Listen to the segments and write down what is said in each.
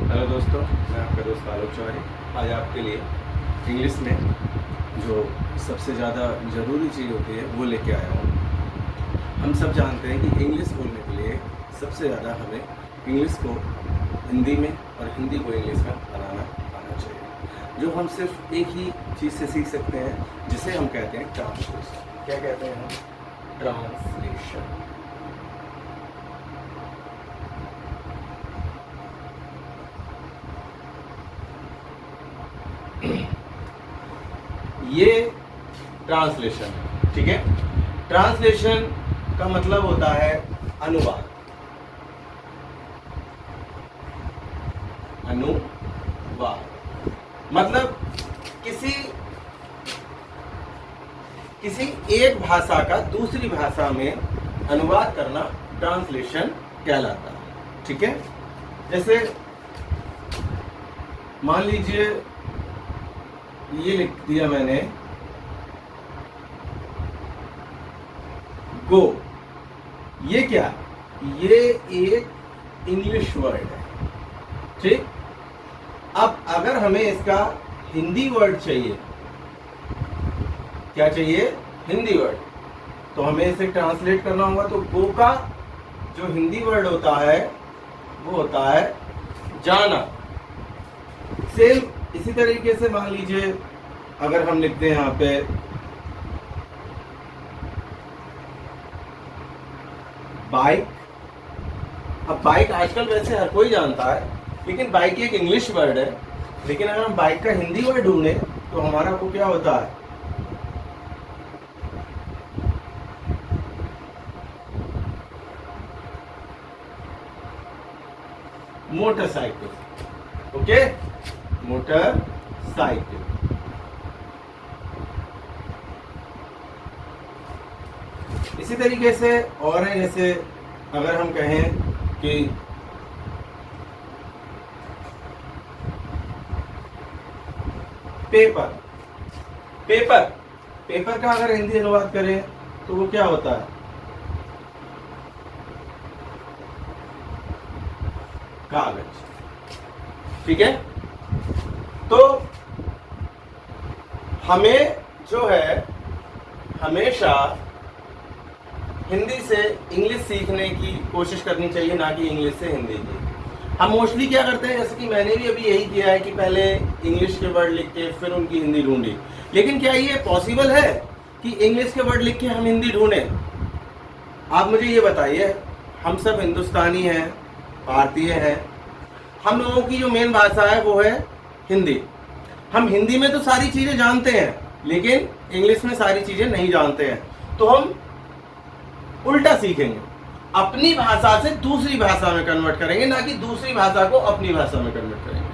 Hello दोस्तों, मैं आपका दोस्त आलोक चौधरी। आज आपके लिए इंग्लिश में जो सबसे ज़्यादा ज़रूरी चीज़ होती है वो लेके आया हूँ। हम सब जानते हैं कि इंग्लिश बोलने के लिए सबसे ज़्यादा हमें इंग्लिश को हिंदी में और हिंदी को इंग्लिश में बनाना आना चाहिए, जो हम सिर्फ एक ही चीज़ से सीख सकते हैं, जिसे हम कहते हैं ट्रांसलेशन। क्या कहते हैं हम? ट्रांसलेशन। ये ट्रांसलेशन है, ठीक है। ट्रांसलेशन का मतलब होता है अनुवाद। अनुवाद मतलब किसी एक भाषा का दूसरी भाषा में अनुवाद करना ट्रांसलेशन कहलाता है, ठीक है। जैसे मान लीजिए ये लिख दिया मैंने गो। ये क्या? ये एक इंग्लिश वर्ड है, ठीक। अब अगर हमें इसका हिंदी वर्ड चाहिए, क्या चाहिए? हिंदी वर्ड। तो हमें इसे ट्रांसलेट करना होगा। तो गो का जो हिंदी वर्ड होता है वो होता है जाना। सेम इसी तरीके से मान लीजिए अगर हम लिखते हैं यहाँ पे बाइक। अब बाइक आजकल वैसे हर कोई जानता है, लेकिन बाइक एक इंग्लिश वर्ड है। लेकिन अगर हम बाइक का हिंदी वर्ड ढूंढे तो हमारा को क्या होता है? मोटरसाइकिल। Okay, motorcycle. इसी तरीके से और है, जैसे अगर हम कहें कि पेपर। पेपर पेपर का अगर हिंदी अनुवाद करें तो वो क्या होता है? कागज, ठीक है। तो हमें जो है हमेशा हिंदी से इंग्लिश सीखने की कोशिश करनी चाहिए, ना कि इंग्लिश से हिंदी की। हम मोस्टली क्या करते हैं, जैसे कि मैंने भी अभी यही किया है कि पहले इंग्लिश के वर्ड लिख के फिर उनकी हिंदी ढूंढी। लेकिन क्या ये पॉसिबल है कि इंग्लिश के वर्ड लिख के हम हिंदी ढूंढें? आप मुझे ये बताइए। हम सब हिंदुस्तानी हैं, भारतीय हैं। हम लोगों की जो मेन भाषा है वो है हिंदी। हम हिंदी में तो सारी चीज़ें जानते हैं, लेकिन इंग्लिश में सारी चीज़ें नहीं जानते हैं। तो हम उल्टा सीखेंगे, अपनी भाषा से दूसरी भाषा में कन्वर्ट करेंगे, ना कि दूसरी भाषा को अपनी भाषा में कन्वर्ट करेंगे।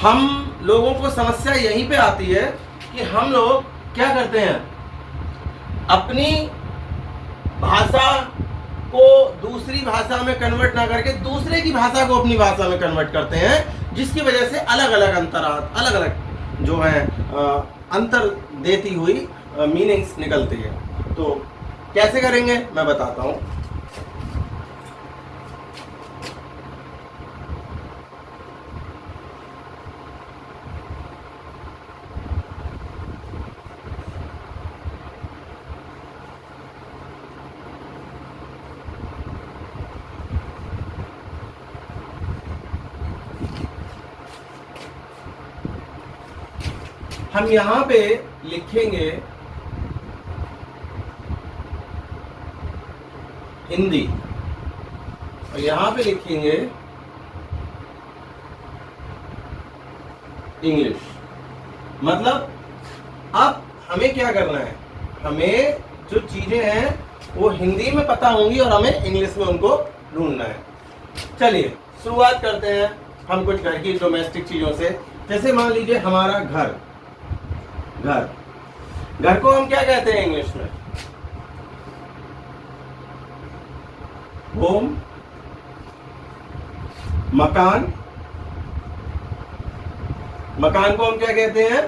हम लोगों को समस्या यहीं पे आती है कि हम लोग क्या करते हैं, अपनी भाषा को दूसरी भाषा में कन्वर्ट ना करके दूसरे की भाषा को अपनी भाषा में कन्वर्ट करते हैं, जिसकी वजह से अलग अलग जो है अंतर देती हुई मीनिंग्स निकलती है। तो कैसे करेंगे मैं बताता हूं। हम यहां पे लिखेंगे हिंदी और यहां पे लिखेंगे इंग्लिश। मतलब अब हमें क्या करना है, हमें जो चीजें हैं वो हिंदी में पता होंगी और हमें इंग्लिश में उनको ढूंढना है। चलिए शुरुआत करते हैं हम कुछ घर की डोमेस्टिक चीजों से। जैसे मान लीजिए हमारा घर। घर घर को हम क्या कहते हैं इंग्लिश में? होम। मकान। मकान को हम क्या कहते हैं?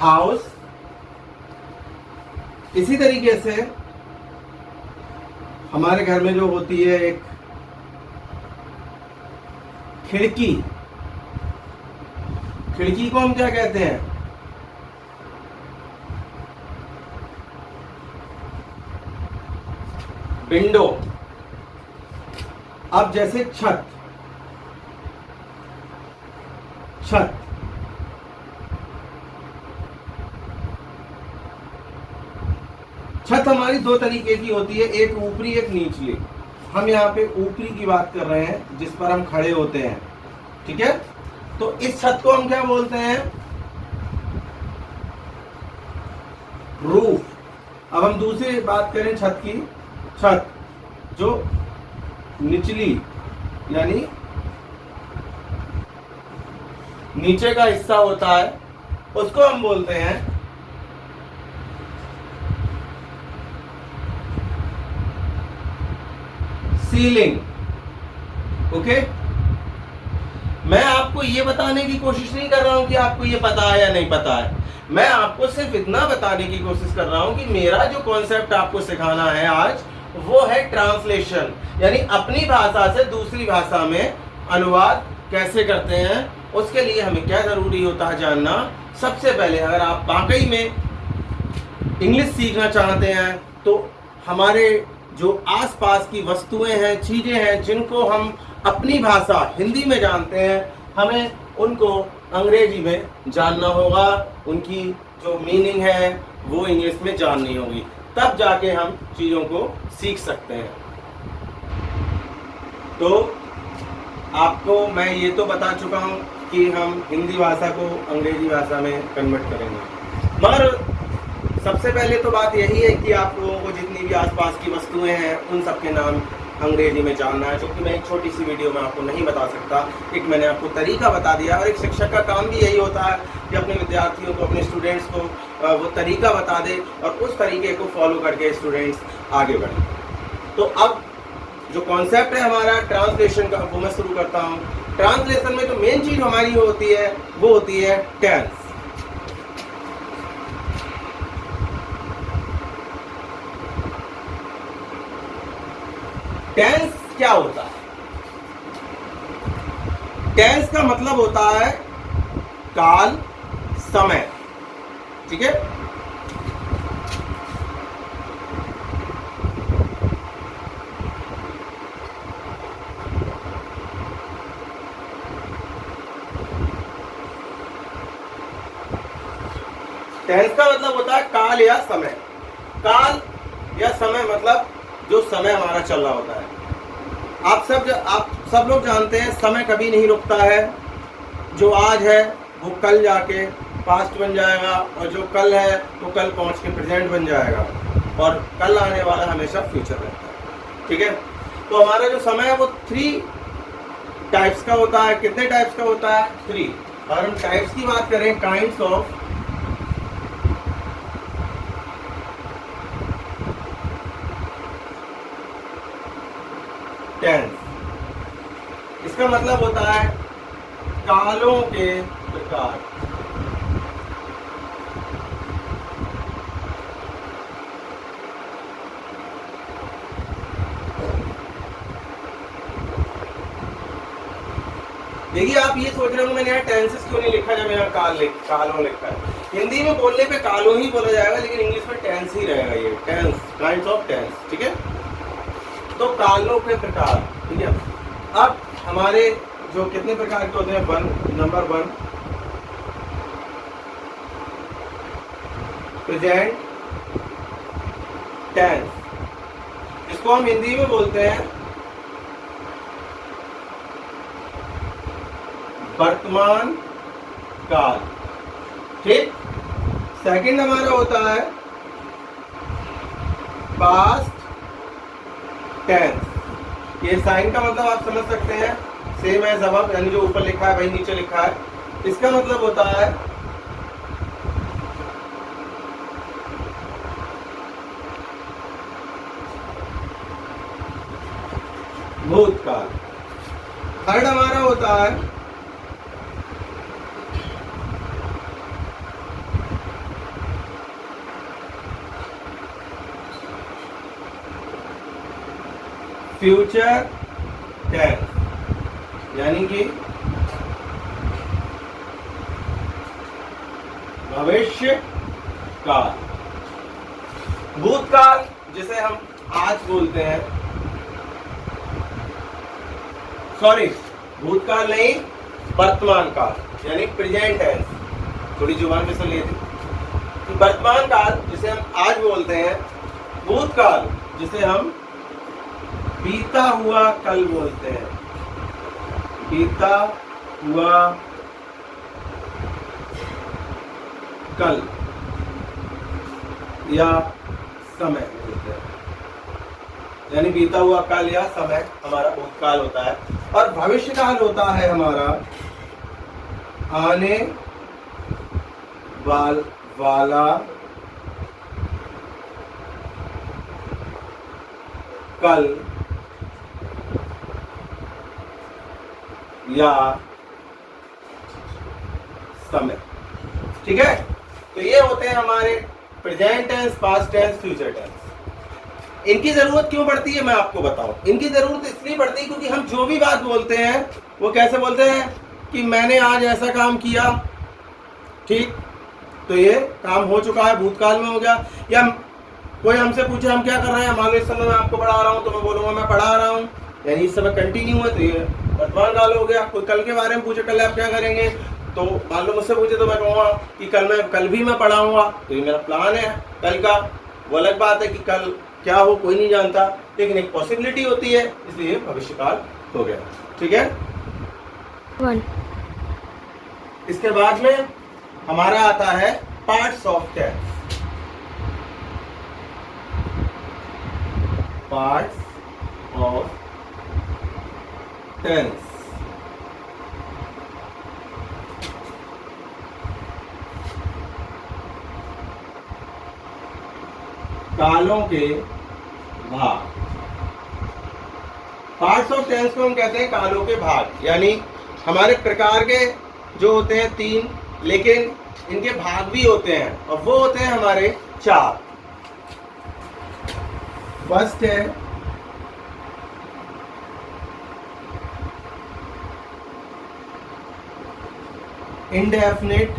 हाउस। इसी तरीके से हमारे घर में जो होती है एक खिड़की, खिड़की को हम क्या कहते हैं? विंडो। अब जैसे छत, छत, छत हमारी दो तरीके की होती है, एक ऊपरी एक निचली। हम यहाँ पे ऊपरी की बात कर रहे हैं जिस पर हम खड़े होते हैं, ठीक है? तो इस छत को हम क्या बोलते हैं? रूफ। अब हम दूसरी बात करें छत की, छत जो निचली यानी नीचे का हिस्सा होता है उसको हम बोलते हैं सीलिंग। ओके, मैं आपको ये बताने की कोशिश नहीं कर रहा हूं कि आपको ये पता है या नहीं पता है, मैं आपको सिर्फ इतना बताने की कोशिश कर रहा हूं कि मेरा जो कॉन्सेप्ट आपको सिखाना है आज वो है ट्रांसलेशन, यानी अपनी भाषा से दूसरी भाषा में अनुवाद कैसे करते हैं। उसके लिए हमें क्या जरूरी होता है जानना? सबसे पहले अगर आप वाकई में इंग्लिश सीखना चाहते हैं तो हमारे जो आसपास की वस्तुएं हैं, चीजें हैं जिनको हम अपनी भाषा हिंदी में जानते हैं, हमें उनको अंग्रेजी में जानना होगा, उनकी जो मीनिंग है वो इंग्लिश में जाननी होगी, तब जाके हम चीजों को सीख सकते हैं। तो आपको मैं ये तो बता चुका हूँ कि हम हिंदी भाषा को अंग्रेजी भाषा में कन्वर्ट करेंगे, मगर सबसे पहले तो बात यही है कि आप लोगों को जितनी भी आसपास की वस्तुएं हैं उन सब के नाम अंग्रेजी में जानना है, क्योंकि मैं एक छोटी सी वीडियो में आपको नहीं बता सकता। एक मैंने आपको तरीका बता दिया, और एक शिक्षक का काम भी यही होता है कि अपने विद्यार्थियों को, अपने स्टूडेंट्स को वो तरीका बता दे और उस तरीके को फॉलो करके स्टूडेंट्स आगे बढ़ें। तो अब जो कॉन्सेप्ट है हमारा ट्रांसलेशन का, वो मैं शुरू करता हूँ। ट्रांसलेशन में जो मेन चीज हमारी होती है वो होती है टेंस। टेंस क्या होता है? टेंस का मतलब होता है काल, समय, ठीक है? टेंस का मतलब होता है काल या समय। काल या समय मतलब जो समय हमारा चल रहा होता है। आप सब लोग जानते हैं समय कभी नहीं रुकता है। जो आज है वो कल जाके पास्ट बन जाएगा, और जो कल है वो कल पहुंच के प्रेजेंट बन जाएगा, और कल आने वाला हमेशा फ्यूचर रहता है, ठीक है? तो हमारा जो समय है वो 3 टाइप्स का होता है। कितने टाइप्स का होता है? 3। और हम टाइप्स की बात करें, काइंड्स ऑफ टेंस, इसका मतलब होता है कालों के प्रकार। देखिए, आप ये सोच रहे हो मैंने यहाँ टेंसेस क्यों नहीं लिखा जब यहाँ कालों लिखा है। हिंदी में बोलने पे कालों ही बोला जाएगा, लेकिन इंग्लिश में टेंस ही रहेगा। ये टेंस, काइंड्स ऑफ टेंस, ठीक है? तो कालों के प्रकार, ठीक है? अब हमारे जो कितने प्रकार के होते हैं? नंबर 1 प्रेजेंट टेंस, इसको हम हिंदी में बोलते हैं वर्तमान काल, ठीक? सेकंड हमारा होता है पास्ट टेंस। ये साइन का मतलब आप समझ सकते हैं, सेम है जवाब, यानी जो ऊपर लिखा है वही नीचे लिखा है। इसका मतलब होता है भूतकाल। थर्ड हमारा होता है फ्यूचर टेंस, यानी कि भविष्य काल। भूतकाल जिसे हम आज बोलते हैं, सॉरी भूतकाल नहीं, वर्तमान काल यानी प्रेजेंट टेंस, थोड़ी जुबान में सुन लीजिए। वर्तमान काल जिसे हम आज बोलते हैं, भूतकाल जिसे हम बीता हुआ कल बोलते हैं, बीता हुआ कल या समय बोलते हैं, यानी बीता हुआ काल या समय हमारा भूतकाल होता है। और भविष्य काल होता है हमारा आने वाला कल या समय। ठीक है, तो ये होते हैं हमारे present tense, past tense, future tense. इनकी जरूरत क्यों पड़ती है मैं आपको बताऊं। इनकी जरूरत इसलिए पड़ती है क्योंकि हम जो भी बात बोलते हैं वो कैसे बोलते हैं कि मैंने आज ऐसा काम किया, ठीक, तो ये काम हो चुका है, भूतकाल में हो गया। या कोई हमसे पूछे हम क्या कर रहे हैं, मान लो इस समय मैं आपको पढ़ा रहा हूं, तो मैं बोलूंगा मैं पढ़ा रहा हूं, यानी इस समय कंटिन्यू है, तो ये वर्तमान काल हो गया। कोई कल के बारे में पूछे कल आप क्या करेंगे, तो मान लो मुझसे पूछे तो मैं कहूँगा कि कल भी मैं पढ़ाऊंगा, तो ये मेरा प्लान है कल का। वो अलग बात है कि कल क्या हो कोई नहीं जानता, लेकिन एक पॉसिबिलिटी होती है, इसलिए भविष्यकाल हो गया। ठीक है, 1 इसके बाद में हमारा आता है parts of tense. Parts of tense, कालों के भाग। पार्ट्स ऑफ टेंस को हम कहते हैं कालों के भाग, यानी हमारे प्रकार के जो होते हैं 3, लेकिन इनके भाग भी होते हैं, और वो होते हैं हमारे 4। फर्स्ट है इंडेफिनिट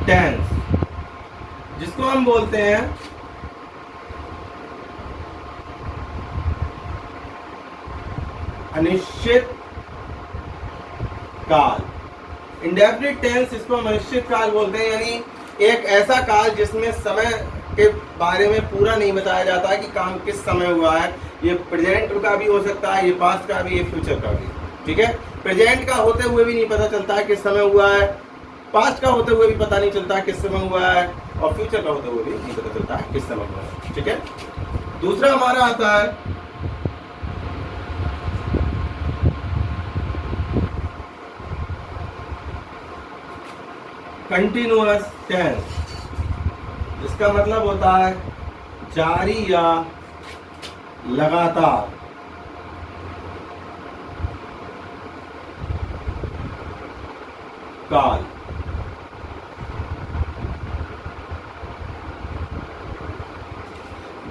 टेंस, जिसको हम बोलते हैं अनिश्चित काल। इंडेफिनिट टेंस इसको हम अनिश्चित काल बोलते हैं, यानी एक ऐसा काल जिसमें समय के बारे में पूरा नहीं बताया जाता है कि काम किस समय हुआ है। ये प्रेजेंट का भी हो सकता है, ये पास्ट का भी, ये फ्यूचर का भी। ठीक है, प्रेजेंट का होते हुए भी नहीं पता चलता है किस समय हुआ है, पास्ट का होते हुए भी पता नहीं चलता है किस समय हुआ है, और फ्यूचर का होते हुए भी नहीं पता चलता है किस समय हुआ है। ठीक है, दूसरा हमारा आता है कंटिन्यूअस टेंस, जिसका मतलब होता है जारी या लगातार। काल,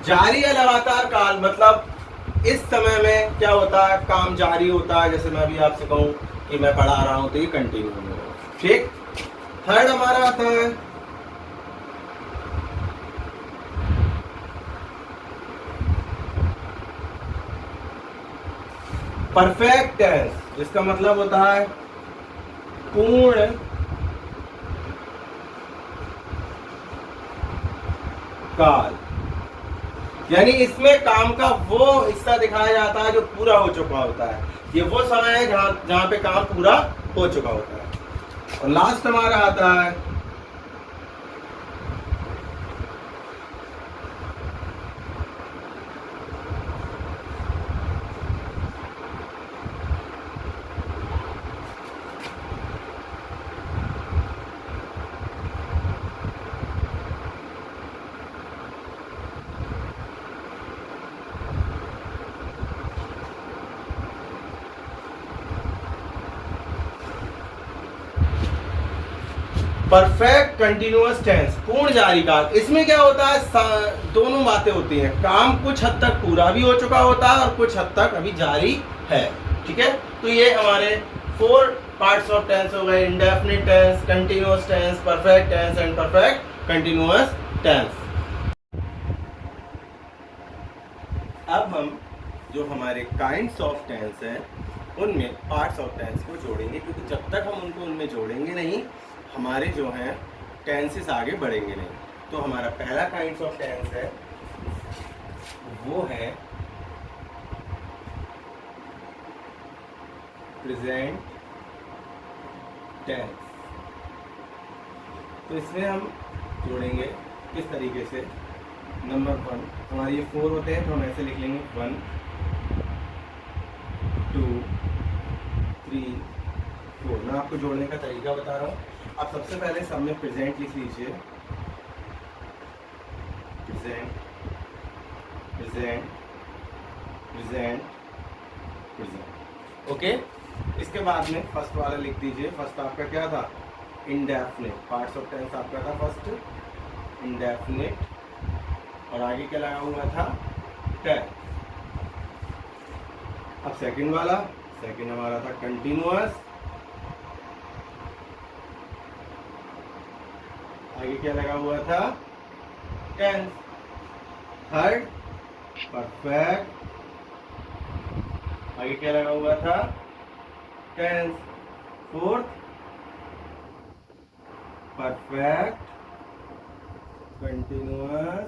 जारी या लगातार काल मतलब इस समय में क्या होता है, काम जारी होता है। जैसे मैं अभी आपसे कहूं कि मैं पढ़ा रहा हूं, तो ये कंटिन्यू होगा। ठीक, थर्ड हमारा आता है परफेक्ट टेंस, जिसका मतलब होता है पूर्ण काल, यानी इसमें काम का वो हिस्सा दिखाया जाता है जो पूरा हो चुका होता है। ये वो समय है जहां पे काम पूरा हो चुका होता है। और लास्ट हमारा आता है परफेक्ट कंटिन्यूअस टेंस, पूर्ण जारी काल। इसमें क्या होता है, दोनों बातें होती हैं। काम कुछ हद तक पूरा भी हो चुका होता है और कुछ हद तक अभी जारी है। ठीक है, तो ये हमारे 4 पार्ट्स ऑफ टेंस हो गए, indefinite tense, continuous tense, perfect tense and perfect continuous tense. अब हम जो हमारे काइंड्स ऑफ टेंस हैं उनमें पार्ट्स ऑफ टेंस को जोड़ेंगे, क्योंकि जब तक हम उनको उनमें जोड़ेंगे नहीं हमारे जो हैं टेंसेस आगे बढ़ेंगे नहीं। तो हमारा पहला काइंड्स ऑफ टेंस है वो है प्रेजेंट टेंस। तो इसमें हम जोड़ेंगे किस तरीके से, नंबर 1 हमारे ये 4 होते हैं तो हम ऐसे लिख लेंगे 1 2 3 4। मैं आपको जोड़ने का तरीका बता रहा हूँ। आप सबसे पहले सब में प्रेजेंट लिख लीजिए, present present present present. Okay, इसके बाद में फर्स्ट वाला लिख दीजिए। फर्स्ट आपका क्या था, इंडेफिनिट। पार्ट्स ऑफ टेंस आपका था फर्स्ट इंडेफिनिट और आगे क्या लगा हुआ था, टेंस। अब सेकंड वाला, सेकंड हमारा था कंटिन्यूअस, आगे क्या लगा हुआ था, टेंस। थर्ड परफेक्ट, आगे क्या लगा हुआ था, टेंस। फोर्थ परफेक्ट कंटिन्यूअस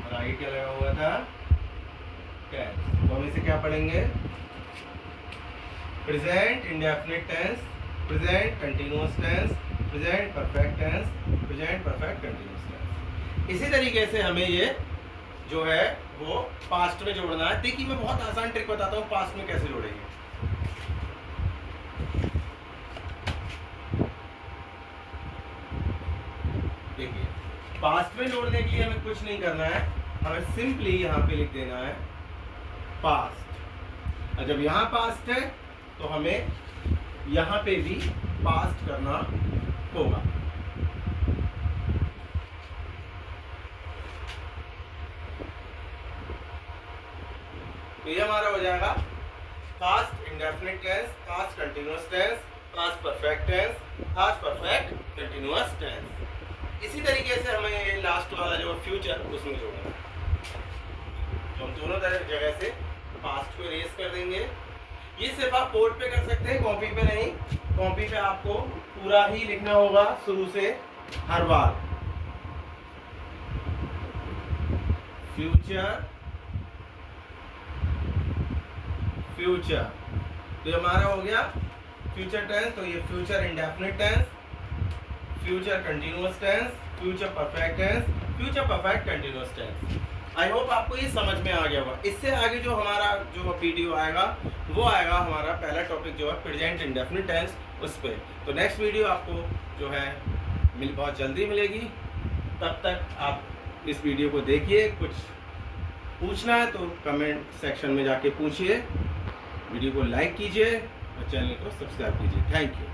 और आगे क्या लगा हुआ था, टेंस। तो हम इसे क्या पढ़ेंगे, present indefinite tense, present continuous tense, present perfect tense, present perfect continuous tense. इसी तरीके से हमें ये जो है वो पास्ट में जोड़ना है। देखिए मैं बहुत आसान ट्रिक बताता हूँ पास्ट में कैसे जोड़ेंगे। देखिए पास्ट में जोड़ने के लिए हमें कुछ नहीं करना है, हमें सिंपली यहाँ पे लिख देना है पास्ट। और जब यहाँ पास्ट है तो हमें यहाँ पे भी पास्ट करना होगा। तो ये हमारा हो जाएगा past indefinite tense, past continuous tense, past perfect tense, past perfect continuous tense. इसी तरीके से हमें ये लास्ट वाला जो फ्यूचर उसमें जोड़ना है। तो हम दोनों जगह से पास्ट को इरेज कर देंगे। ये सिर्फ आप बोर्ड पे कर सकते हैं, कॉपी पे नहीं। कॉपी पे आपको पूरा ही लिखना होगा शुरू से हर बार। फ्यूचर फ्यूचर, तो हमारा हो गया फ्यूचर टेंस। तो ये future indefinite tense, future continuous tense, future perfect tense, future perfect continuous tense. I hope आपको ये समझ में आ गया होगा। इससे आगे जो हमारा जो वीडियो आएगा वो आएगा हमारा पहला टॉपिक जो है प्रेजेंट इंडेफिनिट टेंस, उस पर। तो नेक्स्ट वीडियो आपको जो है बहुत जल्दी मिलेगी। तब तक आप इस वीडियो को देखिए। कुछ पूछना है तो कमेंट सेक्शन में जाके पूछिए। वीडियो को लाइक कीजिए और चैनल को सब्सक्राइब कीजिए। Thank you.